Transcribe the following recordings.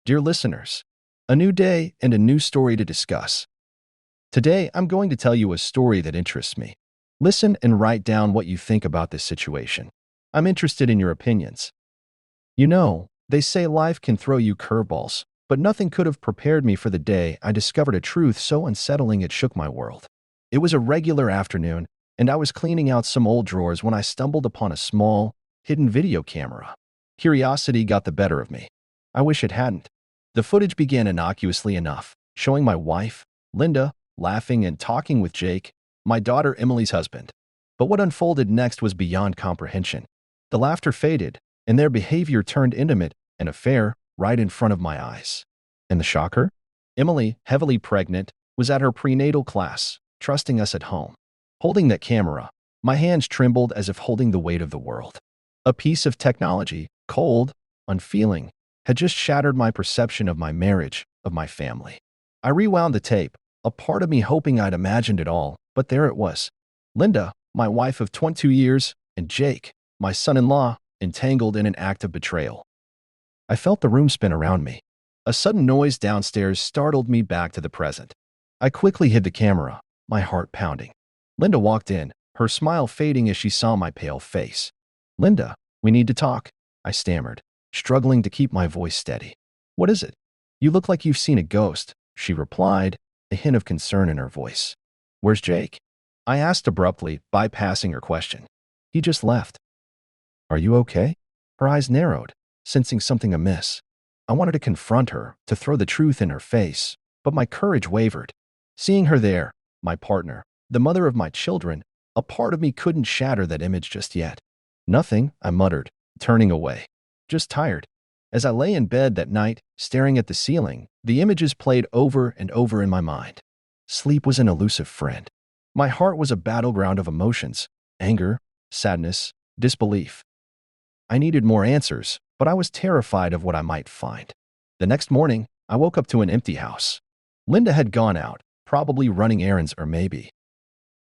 Dear listeners, a new day and a new story to discuss. Today, I'm going to tell you a story that interests me. Listen and write down what you think about this situation. I'm interested in your opinions. You know, they say life can throw you curveballs, but nothing could have prepared me for the day I discovered a truth so unsettling it shook my world. It was a regular afternoon, and I was cleaning out some old drawers when I stumbled upon a small, hidden video camera. Curiosity got the better of me. I wish it hadn't. The footage began innocuously enough, showing my wife, Linda, laughing and talking with Jake, my daughter Emily's husband. But what unfolded next was beyond comprehension. The laughter faded, and their behavior turned intimate, an affair right in front of my eyes. And the shocker? Emily, heavily pregnant, was at her prenatal class, trusting us at home. Holding that camera, my hands trembled as if holding the weight of the world. A piece of technology, cold, unfeeling, had just shattered my perception of my marriage, of my family. I rewound the tape, a part of me hoping I'd imagined it all, but there it was. Linda, my wife of 22 years, and Jake, my son-in-law, entangled in an act of betrayal. I felt the room spin around me. A sudden noise downstairs startled me back to the present. I quickly hid the camera, my heart pounding. Linda walked in, her smile fading as she saw my pale face. "Linda, we need to talk," I stammered, struggling to keep my voice steady. "What is it? You look like you've seen a ghost," she replied, a hint of concern in her voice. "Where's Jake?" I asked abruptly, bypassing her question. "He just left." "Are you okay?" Her eyes narrowed, sensing something amiss. I wanted to confront her, to throw the truth in her face, but my courage wavered. Seeing her there, my partner, the mother of my children, a part of me couldn't shatter that image just yet. "Nothing," I muttered, turning away. "Just tired." As I lay in bed that night, staring at the ceiling, the images played over and over in my mind. Sleep was an elusive friend. My heart was a battleground of emotions: anger, sadness, disbelief. I needed more answers, but I was terrified of what I might find. The next morning, I woke up to an empty house. Linda had gone out, probably running errands or maybe.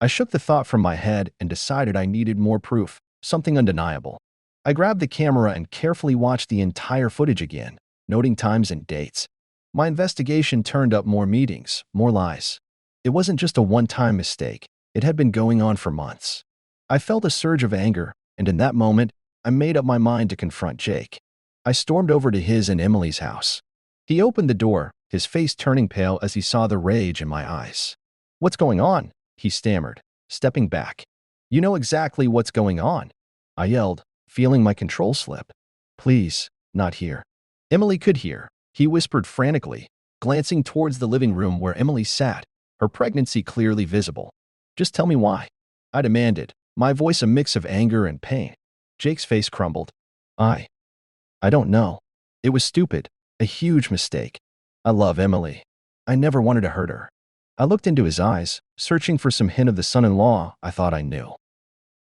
I shook the thought from my head and decided I needed more proof, something undeniable. I grabbed the camera and carefully watched the entire footage again, noting times and dates. My investigation turned up more meetings, more lies. It wasn't just a one-time mistake. It had been going on for months. I felt a surge of anger, and in that moment, I made up my mind to confront Jake. I stormed over to his and Emily's house. He opened the door, his face turning pale as he saw the rage in my eyes. "What's going on?" he stammered, stepping back. "You know exactly what's going on," I yelled, feeling my control slip. "Please, not here." Emily could hear. He whispered frantically, glancing towards the living room where Emily sat, her pregnancy clearly visible. "Just tell me why," I demanded, my voice a mix of anger and pain. Jake's face crumbled. I don't know. It was stupid, a huge mistake. I love Emily. I never wanted to hurt her." I looked into his eyes, searching for some hint of the son-in-law I thought I knew.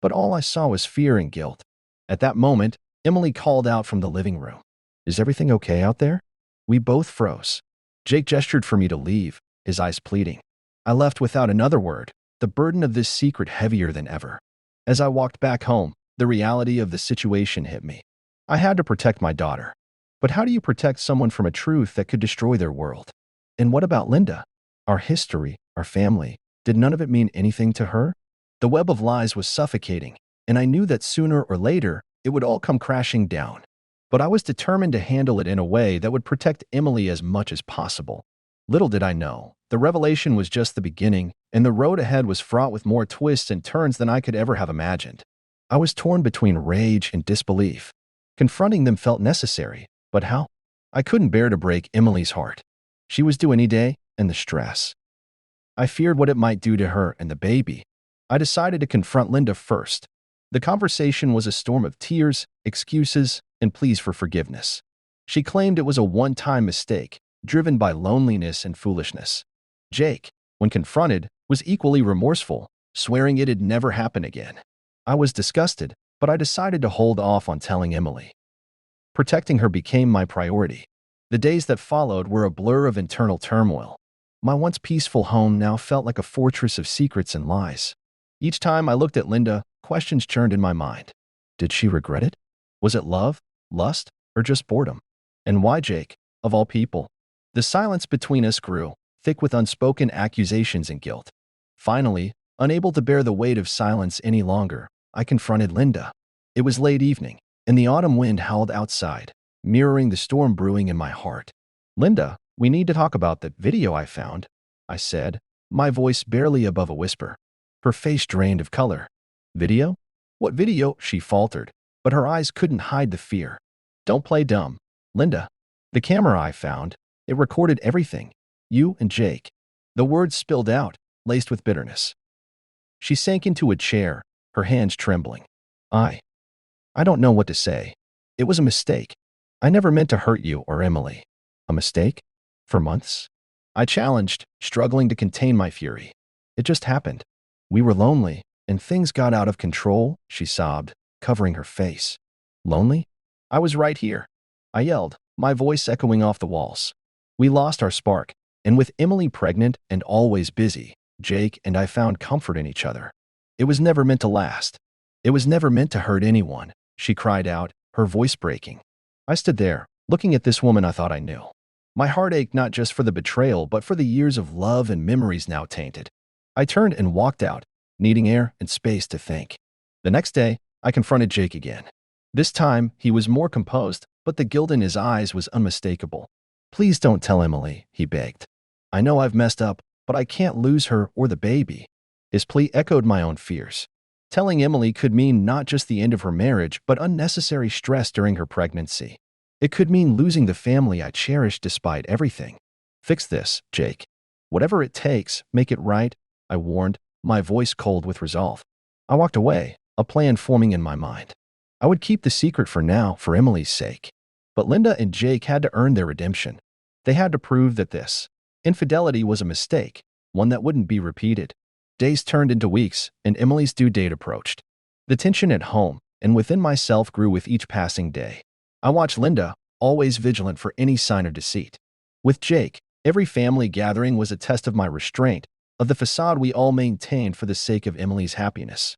But all I saw was fear and guilt. At that moment, Emily called out from the living room. "Is everything okay out there?" We both froze. Jake gestured for me to leave, his eyes pleading. I left without another word, the burden of this secret heavier than ever. As I walked back home, the reality of the situation hit me. I had to protect my daughter. But how do you protect someone from a truth that could destroy their world? And what about Linda? Our history, our family, did none of it mean anything to her? The web of lies was suffocating, and I knew that sooner or later, it would all come crashing down. But I was determined to handle it in a way that would protect Emily as much as possible. Little did I know, the revelation was just the beginning, and the road ahead was fraught with more twists and turns than I could ever have imagined. I was torn between rage and disbelief. Confronting them felt necessary, but how? I couldn't bear to break Emily's heart. She was due any day, and the stress. I feared what it might do to her and the baby. I decided to confront Linda first. The conversation was a storm of tears, excuses, and pleas for forgiveness. She claimed it was a one-time mistake, driven by loneliness and foolishness. Jake, when confronted, was equally remorseful, swearing it'd never happen again. I was disgusted, but I decided to hold off on telling Emily. Protecting her became my priority. The days that followed were a blur of internal turmoil. My once peaceful home now felt like a fortress of secrets and lies. Each time I looked at Linda, questions churned in my mind. Did she regret it? Was it love, lust, or just boredom? And why Jake? of all people. The silence between us grew, thick with unspoken accusations and guilt. Finally, unable to bear the weight of silence any longer, I confronted Linda. It was late evening, and the autumn wind howled outside, mirroring the storm brewing in my heart. "Linda, we need to talk about the video I found," I said, my voice barely above a whisper. Her face drained of color. "Video? What video?" she faltered, but her eyes couldn't hide the fear. "Don't play dumb, Linda. The camera I found, it recorded everything. You and Jake." The words spilled out, laced with bitterness. She sank into a chair, her hands trembling. I don't know what to say. It was a mistake. I never meant to hurt you or Emily." "A mistake? For months?" I challenged, struggling to contain my fury. "It just happened. We were lonely, and things got out of control," she sobbed, covering her face. "Lonely? I was right here," I yelled, my voice echoing off the walls. "We lost our spark, and with Emily pregnant and always busy, Jake and I found comfort in each other. It was never meant to last. It was never meant to hurt anyone," she cried out, her voice breaking. I stood there, looking at this woman I thought I knew. My heart ached not just for the betrayal, but for the years of love and memories now tainted. I turned and walked out, needing air and space to think. The next day, I confronted Jake again. This time, he was more composed, but the guilt in his eyes was unmistakable. "Please don't tell Emily," he begged. "I know I've messed up, but I can't lose her or the baby." His plea echoed my own fears. Telling Emily could mean not just the end of her marriage, but unnecessary stress during her pregnancy. It could mean losing the family I cherished despite everything. "Fix this, Jake. Whatever it takes, make it right," I warned, my voice cold with resolve. I walked away, a plan forming in my mind. I would keep the secret for now, for Emily's sake. But Linda and Jake had to earn their redemption. They had to prove that this infidelity was a mistake, one that wouldn't be repeated. Days turned into weeks, and Emily's due date approached. The tension at home and within myself grew with each passing day. I watched Linda, always vigilant for any sign of deceit. With Jake, every family gathering was a test of my restraint, of the facade we all maintained for the sake of Emily's happiness.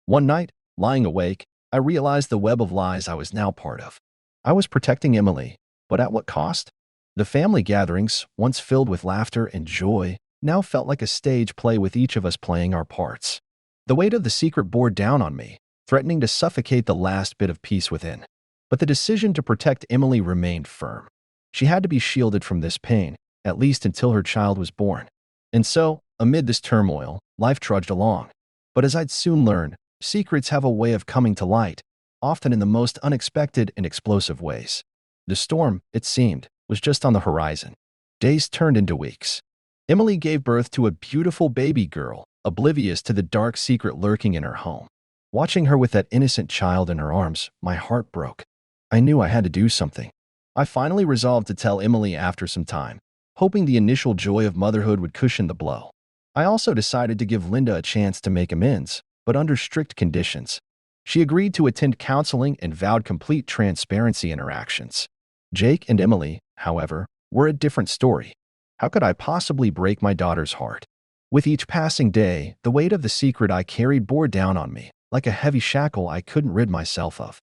One night, lying awake, I realized the web of lies I was now part of. I was protecting Emily, but at what cost? The family gatherings, once filled with laughter and joy, now felt like a stage play with each of us playing our parts. The weight of the secret bore down on me, threatening to suffocate the last bit of peace within. But the decision to protect Emily remained firm. She had to be shielded from this pain, at least until her child was born. And so, amid this turmoil, life trudged along. But as I'd soon learn, secrets have a way of coming to light, often in the most unexpected and explosive ways. The storm, it seemed, was just on the horizon. Days turned into weeks. Emily gave birth to a beautiful baby girl, oblivious to the dark secret lurking in her home. Watching her with that innocent child in her arms, my heart broke. I knew I had to do something. I finally resolved to tell Emily after some time, hoping the initial joy of motherhood would cushion the blow. I also decided to give Linda a chance to make amends, but under strict conditions. She agreed to attend counseling and vowed complete transparency in her actions. Jake and Emily, however, were a different story. How could I possibly break my daughter's heart? With each passing day, the weight of the secret I carried bore down on me, like a heavy shackle I couldn't rid myself of.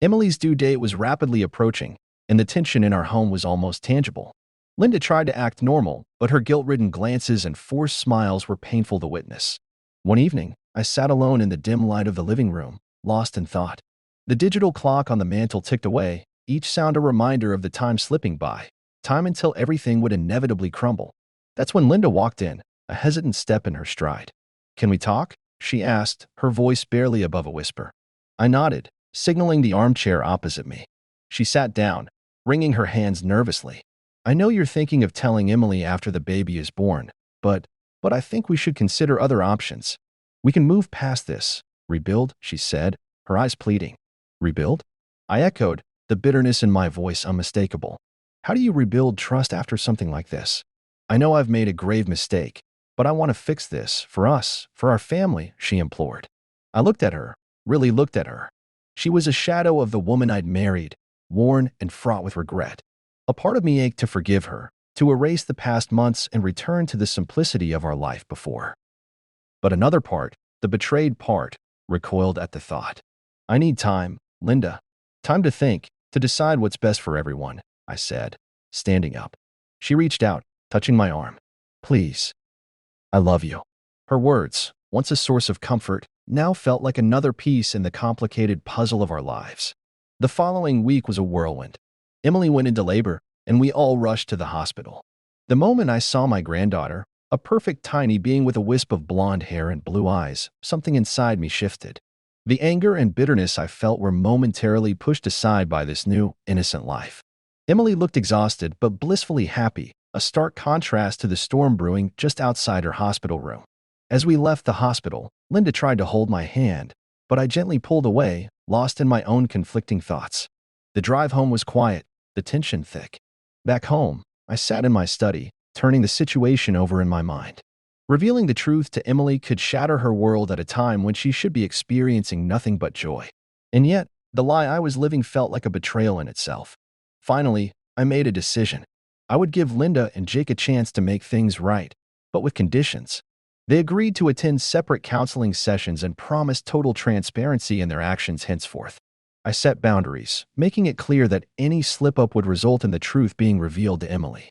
Emily's due date was rapidly approaching, and the tension in our home was almost tangible. Linda tried to act normal, but her guilt-ridden glances and forced smiles were painful to witness. One evening, I sat alone in the dim light of the living room, lost in thought. The digital clock on the mantel ticked away, each sound a reminder of the time slipping by, time until everything would inevitably crumble. That's when Linda walked in, a hesitant step in her stride. "Can we talk?" she asked, her voice barely above a whisper. I nodded, signaling the armchair opposite me. She sat down, wringing her hands nervously. "I know you're thinking of telling Emily after the baby is born, but I think we should consider other options. We can move past this. Rebuild," she said, her eyes pleading. "Rebuild?" I echoed, the bitterness in my voice unmistakable. "How do you rebuild trust after something like this? I know I've made a grave mistake, but I want to fix this, for us, for our family," she implored. I looked at her, really looked at her. She was a shadow of the woman I'd married, worn and fraught with regret. A part of me ached to forgive her, to erase the past months and return to the simplicity of our life before. But another part, the betrayed part, recoiled at the thought. "I need time, Linda. Time to think, to decide what's best for everyone," I said, standing up. She reached out, touching my arm. Please. I love you. Her words, once a source of comfort, now felt like another piece in the complicated puzzle of our lives. The following week was a whirlwind. Emily went into labor, and we all rushed to the hospital. The moment I saw my granddaughter, a perfect tiny being with a wisp of blonde hair and blue eyes, something inside me shifted. The anger and bitterness I felt were momentarily pushed aside by this new, innocent life. Emily looked exhausted but blissfully happy, a stark contrast to the storm brewing just outside her hospital room. As we left the hospital, Linda tried to hold my hand, but I gently pulled away, lost in my own conflicting thoughts. The drive home was quiet, the tension thick. Back home, I sat in my study, turning the situation over in my mind. Revealing the truth to Emily could shatter her world at a time when she should be experiencing nothing but joy. And yet, the lie I was living felt like a betrayal in itself. Finally, I made a decision. I would give Linda and Jake a chance to make things right, but with conditions. They agreed to attend separate counseling sessions and promised total transparency in their actions henceforth. I set boundaries, making it clear that any slip-up would result in the truth being revealed to Emily.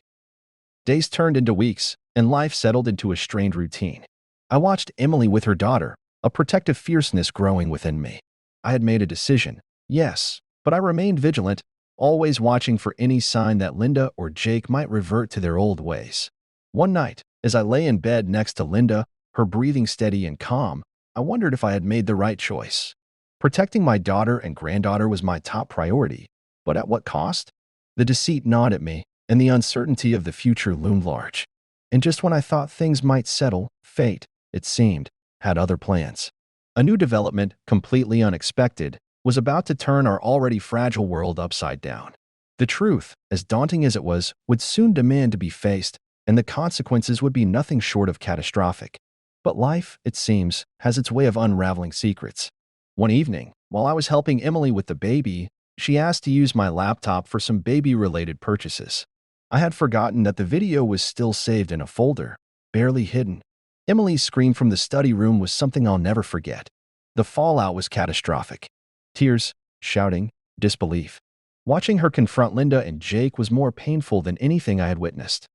Days turned into weeks, and life settled into a strained routine. I watched Emily with her daughter, a protective fierceness growing within me. I had made a decision, yes, but I remained vigilant, always watching for any sign that Linda or Jake might revert to their old ways. One night, as I lay in bed next to Linda, her breathing steady and calm, I wondered if I had made the right choice. Protecting my daughter and granddaughter was my top priority, but at what cost? The deceit gnawed at me, and the uncertainty of the future loomed large. And just when I thought things might settle, fate, it seemed, had other plans. A new development, completely unexpected, was about to turn our already fragile world upside down. The truth, as daunting as it was, would soon demand to be faced, and the consequences would be nothing short of catastrophic. But life, it seems, has its way of unraveling secrets. One evening, while I was helping Emily with the baby, she asked to use my laptop for some baby-related purchases. I had forgotten that the video was still saved in a folder, barely hidden. Emily's scream from the study room was something I'll never forget. The fallout was catastrophic. Tears, shouting, disbelief. Watching her confront Linda and Jake was more painful than anything I had witnessed.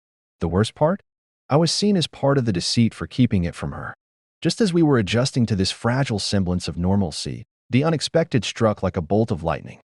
The worst part? I was seen as part of the deceit for keeping it from her. Just as we were adjusting to this fragile semblance of normalcy, the unexpected struck like a bolt of lightning.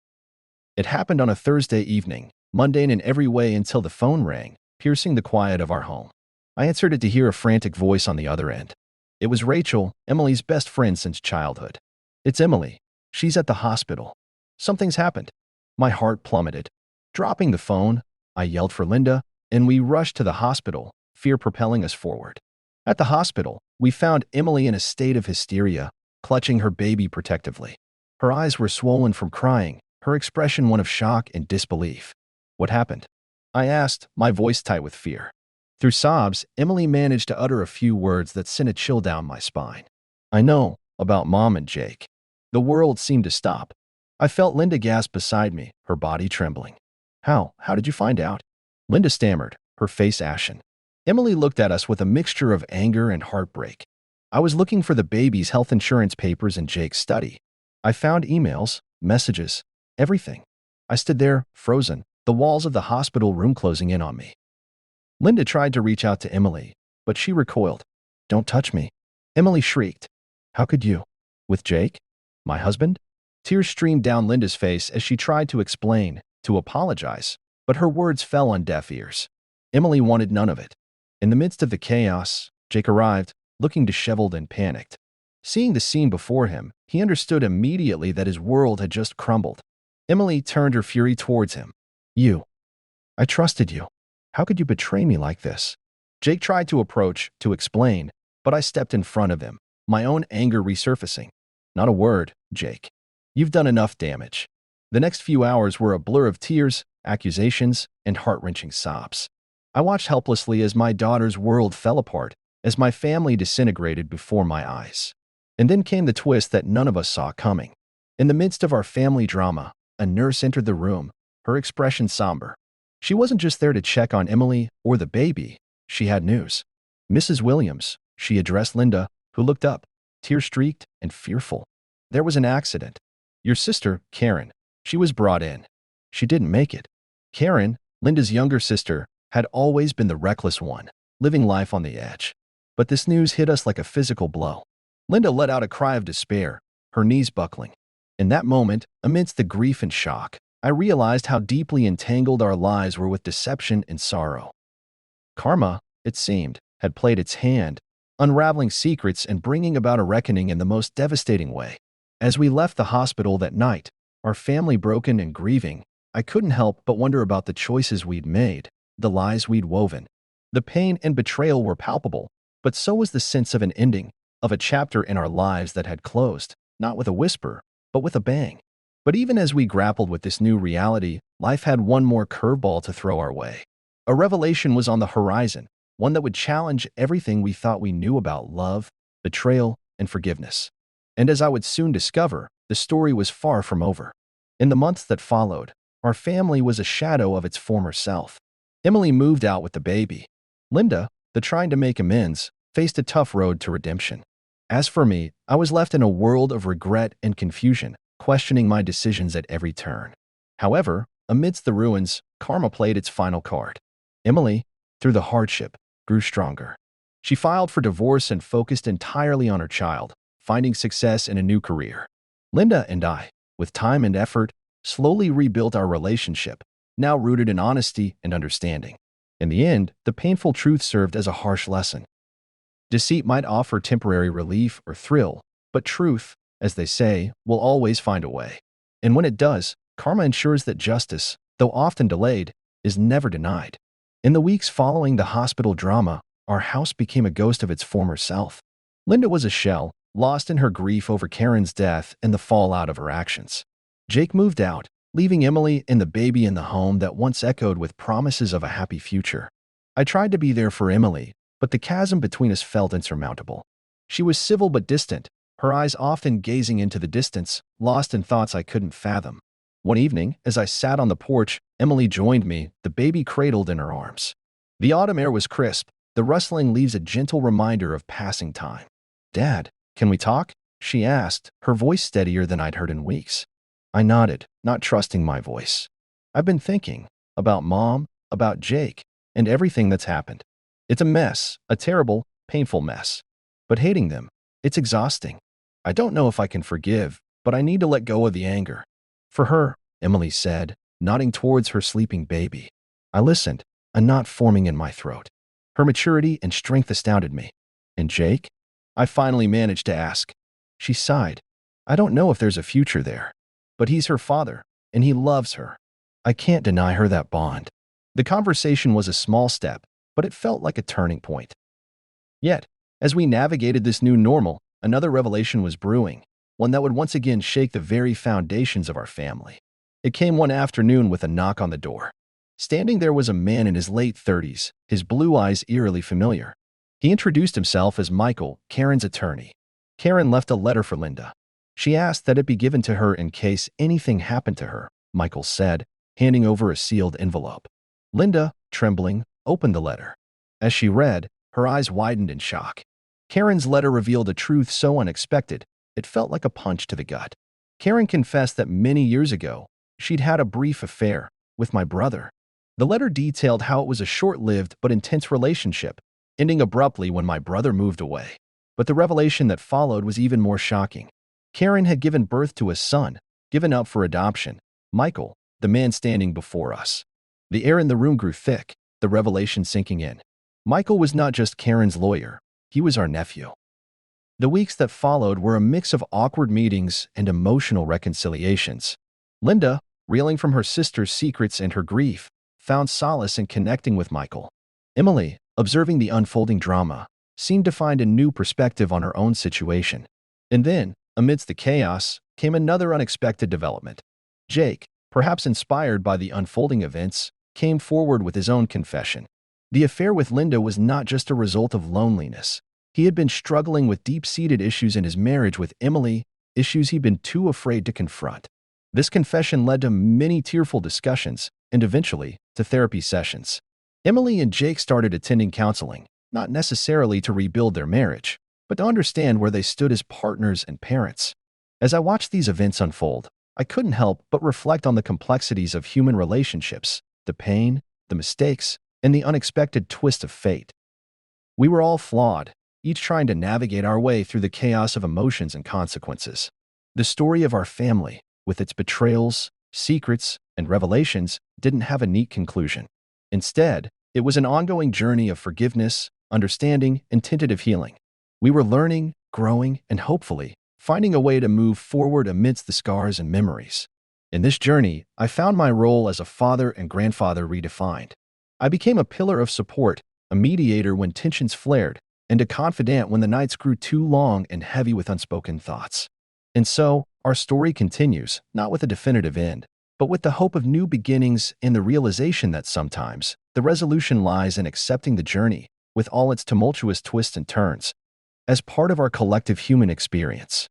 It happened on a Thursday evening, mundane in every way until the phone rang, piercing the quiet of our home. I answered it to hear a frantic voice on the other end. It was Rachel, Emily's best friend since childhood. It's Emily. She's at the hospital. Something's happened. My heart plummeted. Dropping the phone, I yelled for Linda, and we rushed to the hospital, fear propelling us forward. At the hospital, we found Emily in a state of hysteria, clutching her baby protectively. Her eyes were swollen from crying, her expression one of shock and disbelief. What happened? I asked, my voice tight with fear. Through sobs, Emily managed to utter a few words that sent a chill down my spine. I know about Mom and Jake. The world seemed to stop. I felt Linda gasp beside me, her body trembling. How? How did you find out? Linda stammered, her face ashen. Emily looked at us with a mixture of anger and heartbreak. I was looking for the baby's health insurance papers in Jake's study. I found emails, messages, everything. I stood there, frozen, the walls of the hospital room closing in on me. Linda tried to reach out to Emily, but she recoiled. Don't touch me. Emily shrieked. How could you? With Jake? My husband? Tears streamed down Linda's face as she tried to explain, to apologize, but her words fell on deaf ears. Emily wanted none of it. In the midst of the chaos, Jake arrived, looking disheveled and panicked. Seeing the scene before him, he understood immediately that his world had just crumbled. Emily turned her fury towards him. You. I trusted you. How could you betray me like this? Jake tried to approach, to explain, but I stepped in front of him, my own anger resurfacing. Not a word, Jake. You've done enough damage. The next few hours were a blur of tears, accusations, and heart-wrenching sobs. I watched helplessly as my daughter's world fell apart, as my family disintegrated before my eyes. And then came the twist that none of us saw coming. In the midst of our family drama, a nurse entered the room, her expression somber. She wasn't just there to check on Emily or the baby. She had news. Mrs. Williams, she addressed Linda, who looked up, tear-streaked and fearful. There was an accident. Your sister, Karen, she was brought in. She didn't make it. Karen, Linda's younger sister had always been the reckless one, living life on the edge. But this news hit us like a physical blow. Linda let out a cry of despair, her knees buckling. In that moment, amidst the grief and shock, I realized how deeply entangled our lives were with deception and sorrow. Karma, it seemed, had played its hand, unraveling secrets and bringing about a reckoning in the most devastating way. As we left the hospital that night, our family broken and grieving, I couldn't help but wonder about the choices we'd made, the lies we'd woven. The pain and betrayal were palpable, but so was the sense of an ending, of a chapter in our lives that had closed, not with a whisper, but with a bang. But even as we grappled with this new reality, life had one more curveball to throw our way. A revelation was on the horizon, one that would challenge everything we thought we knew about love, betrayal, and forgiveness. And as I would soon discover, the story was far from over. In the months that followed, our family was a shadow of its former self. Emily moved out with the baby. Linda, the trying to make amends, faced a tough road to redemption. As for me, I was left in a world of regret and confusion, questioning my decisions at every turn. However, amidst the ruins, karma played its final card. Emily, through the hardship, grew stronger. She filed for divorce and focused entirely on her child, finding success in a new career. Linda and I, with time and effort, slowly rebuilt our relationship, now rooted in honesty and understanding. In the end, the painful truth served as a harsh lesson. Deceit might offer temporary relief or thrill, but truth, as they say, will always find a way. And when it does, karma ensures that justice, though often delayed, is never denied. In the weeks following the hospital drama, our house became a ghost of its former self. Linda was a shell, lost in her grief over Karen's death and the fallout of her actions. Jake moved out, leaving Emily and the baby in the home that once echoed with promises of a happy future. I tried to be there for Emily, but the chasm between us felt insurmountable. She was civil but distant, her eyes often gazing into the distance, lost in thoughts I couldn't fathom. One evening, as I sat on the porch, Emily joined me, the baby cradled in her arms. The autumn air was crisp, the rustling leaves a gentle reminder of passing time. "Dad, can we talk?" she asked, her voice steadier than I'd heard in weeks. I nodded, not trusting my voice. "I've been thinking about Mom, about Jake, and everything that's happened. It's a mess, a terrible, painful mess. But hating them, it's exhausting. I don't know if I can forgive, but I need to let go of the anger." "For her," Emily said, nodding towards her sleeping baby. I listened, a knot forming in my throat. Her maturity and strength astounded me. "And Jake?" I finally managed to ask. She sighed. "I don't know if there's a future there. But he's her father, and he loves her. I can't deny her that bond." The conversation was a small step, but it felt like a turning point. Yet, as we navigated this new normal, another revelation was brewing, one that would once again shake the very foundations of our family. It came one afternoon with a knock on the door. Standing there was a man in his late 30s, his blue eyes eerily familiar. He introduced himself as Michael, Karen's attorney. Karen left a letter for Linda. She asked that it be given to her in case anything happened to her, Michael said, handing over a sealed envelope. Linda, trembling, opened the letter. As she read, her eyes widened in shock. Karen's letter revealed a truth so unexpected, it felt like a punch to the gut. Karen confessed that many years ago, she'd had a brief affair with my brother. The letter detailed how it was a short-lived but intense relationship, ending abruptly when my brother moved away. But the revelation that followed was even more shocking. Karen had given birth to a son, given up for adoption, Michael, the man standing before us. The air in the room grew thick, the revelation sinking in. Michael was not just Karen's lawyer, he was our nephew. The weeks that followed were a mix of awkward meetings and emotional reconciliations. Linda, reeling from her sister's secrets and her grief, found solace in connecting with Michael. Emily, observing the unfolding drama, seemed to find a new perspective on her own situation. And then, amidst the chaos, came another unexpected development. Jake, perhaps inspired by the unfolding events, came forward with his own confession. The affair with Linda was not just a result of loneliness. He had been struggling with deep-seated issues in his marriage with Emily, issues he'd been too afraid to confront. This confession led to many tearful discussions and eventually to therapy sessions. Emily and Jake started attending counseling, not necessarily to rebuild their marriage, but to understand where they stood as partners and parents. As I watched these events unfold, I couldn't help but reflect on the complexities of human relationships, the pain, the mistakes, and the unexpected twist of fate. We were all flawed, each trying to navigate our way through the chaos of emotions and consequences. The story of our family, with its betrayals, secrets, and revelations, didn't have a neat conclusion. Instead, it was an ongoing journey of forgiveness, understanding, and tentative healing. We were learning, growing, and hopefully finding a way to move forward amidst the scars and memories. In this journey, I found my role as a father and grandfather redefined. I became a pillar of support, a mediator when tensions flared, and a confidant when the nights grew too long and heavy with unspoken thoughts. And so, our story continues, not with a definitive end, but with the hope of new beginnings and the realization that sometimes the resolution lies in accepting the journey, with all its tumultuous twists and turns, as part of our collective human experience.